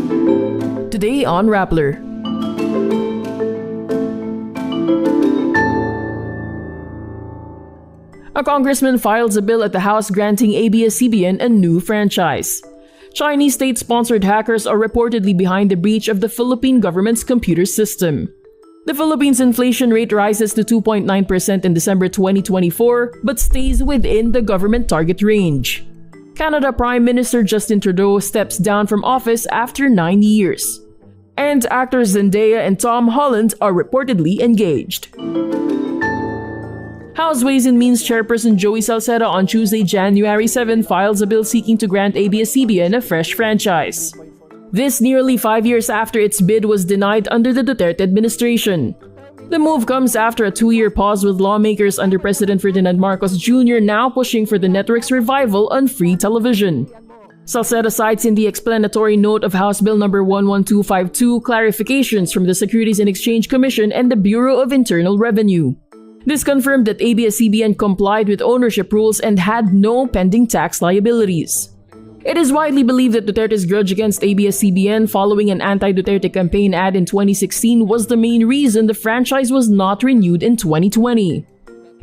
Today on Rappler. A congressman files a bill at the House granting ABS-CBN a new franchise. Chinese state-sponsored hackers are reportedly behind the breach of the Philippine government's computer system. The Philippines' inflation rate rises to 2.9% in December 2024 but stays within the government target range. Canada Prime Minister Justin Trudeau steps down from office after 9 years. And actors Zendaya and Tom Holland are reportedly engaged. House Ways and Means Chairperson Joey Salceda on Tuesday, January 7 files a bill seeking to grant ABS-CBN a fresh franchise. This nearly 5 years after its bid was denied under the Duterte administration. The move comes after a 2-year pause with lawmakers under President Ferdinand Marcos Jr. now pushing for the network's revival on free television. Salceda cites in the explanatory note of House Bill No. 11252 clarifications from the Securities and Exchange Commission and the Bureau of Internal Revenue. This confirmed that ABS-CBN complied with ownership rules and had no pending tax liabilities. It is widely believed that Duterte's grudge against ABS-CBN following an anti-Duterte campaign ad in 2016 was the main reason the franchise was not renewed in 2020.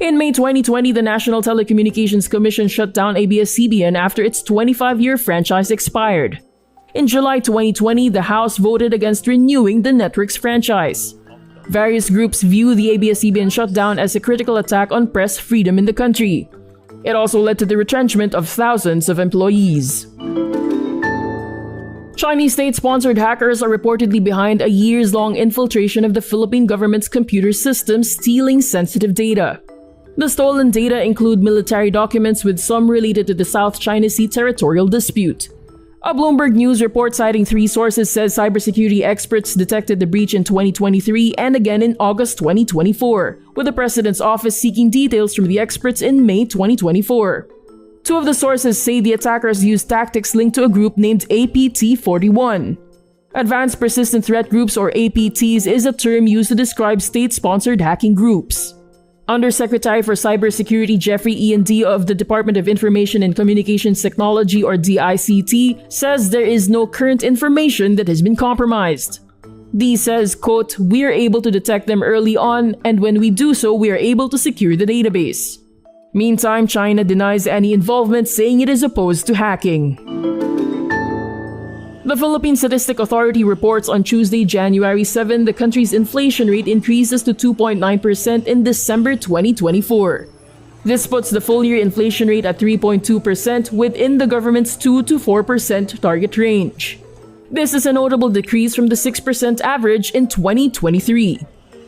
In May 2020, the National Telecommunications Commission shut down ABS-CBN after its 25-year franchise expired. In July 2020, the House voted against renewing the network's franchise. Various groups view the ABS-CBN shutdown as a critical attack on press freedom in the country. It also led to the retrenchment of thousands of employees. Chinese state-sponsored hackers are reportedly behind a years-long infiltration of the Philippine government's computer system, stealing sensitive data. The stolen data include military documents with some related to the South China Sea territorial dispute. A Bloomberg News report citing 3 sources says cybersecurity experts detected the breach in 2023 and again in August 2024, with the President's office seeking details from the experts in May 2024. 2 of the sources say the attackers used tactics linked to a group named APT-41. Advanced Persistent Threat Groups, or APTs, is a term used to describe state-sponsored hacking groups. Undersecretary for Cybersecurity Jeffrey Ian D. of the Department of Information and Communications Technology, or DICT, says there is no current information that has been compromised. D says, quote, "We are able to detect them early on, and when we do so, we are able to secure the database." Meantime, China denies any involvement, saying it is opposed to hacking. The Philippine Statistic Authority reports on Tuesday, January 7, the country's inflation rate increases to 2.9% in December 2024. This puts the full-year inflation rate at 3.2% within the government's 2 to 4% target range. This is a notable decrease from the 6% average in 2023.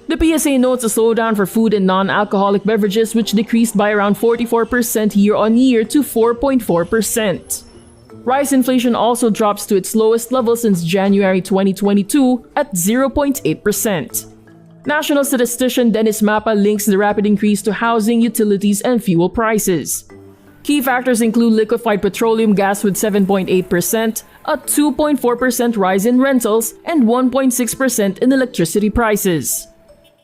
The PSA notes a slowdown for food and non-alcoholic beverages, which decreased by around 44% year-on-year to 4.4%. Rice inflation also drops to its lowest level since January 2022 at 0.8%. National statistician Dennis Mapa links the rapid increase to housing, utilities, and fuel prices. Key factors include liquefied petroleum gas with 7.8%, a 2.4% rise in rentals, and 1.6% in electricity prices.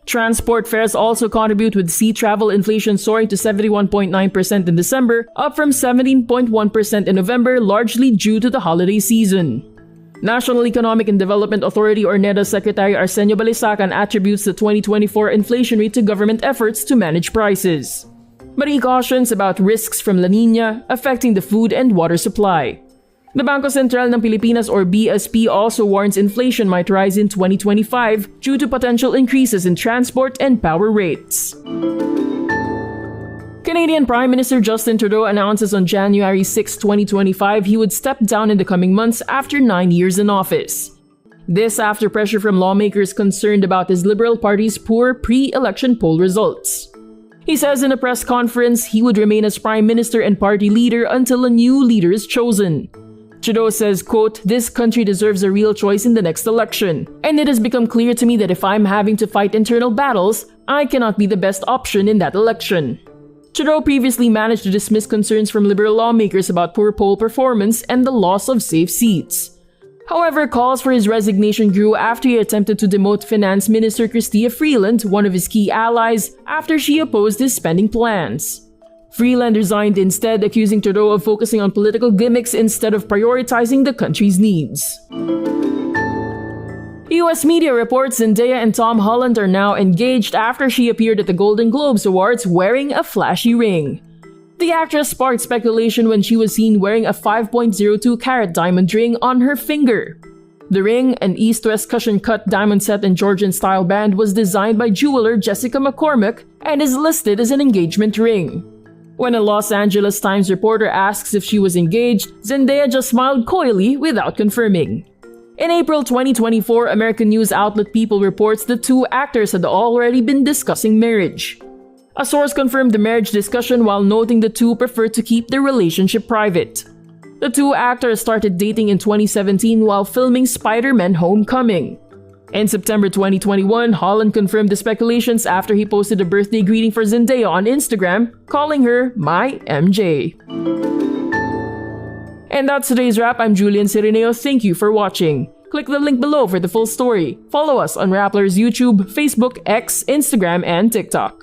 Transport fares also contribute, with sea travel inflation soaring to 71.9% in December, up from 17.1% in November, largely due to the holiday season. National Economic and Development Authority, or NEDA Secretary Arsenio Balisacan attributes the 2024 inflation rate to government efforts to manage prices. But he cautions about risks from La Niña affecting the food and water supply. The Bangko Sentral ng Pilipinas, or BSP, also warns inflation might rise in 2025 due to potential increases in transport and power rates. Canadian Prime Minister Justin Trudeau announces on January 6, 2025 he would step down in the coming months after 9 years in office. This after pressure from lawmakers concerned about his Liberal Party's poor pre-election poll results. He says in a press conference he would remain as Prime Minister and party leader until a new leader is chosen. Trudeau says, quote, "This country deserves a real choice in the next election, and it has become clear to me that if I'm having to fight internal battles, I cannot be the best option in that election." Trudeau previously managed to dismiss concerns from Liberal lawmakers about poor poll performance and the loss of safe seats. However, calls for his resignation grew after he attempted to demote Finance Minister Chrystia Freeland, one of his key allies, after she opposed his spending plans. Freeland resigned instead, accusing Trudeau of focusing on political gimmicks instead of prioritizing the country's needs. US media reports Zendaya and Tom Holland are now engaged after she appeared at the Golden Globes Awards wearing a flashy ring. The actress sparked speculation when she was seen wearing a 5.02-carat diamond ring on her finger. The ring, an east-west cushion-cut diamond set in Georgian-style band, was designed by jeweler Jessica McCormick and is listed as an engagement ring. When a Los Angeles Times reporter asks if she was engaged, Zendaya just smiled coyly without confirming. In April 2024, American news outlet People reports the two actors had already been discussing marriage. A source confirmed the marriage discussion while noting the two preferred to keep their relationship private. The two actors started dating in 2017 while filming Spider-Man: Homecoming. In September 2021, Holland confirmed the speculations after he posted a birthday greeting for Zendaya on Instagram, calling her "My MJ." And that's today's wrap. I'm Julian Cirineo. Thank you for watching. Click the link below for the full story. Follow us on Rappler's YouTube, Facebook, X, Instagram, and TikTok.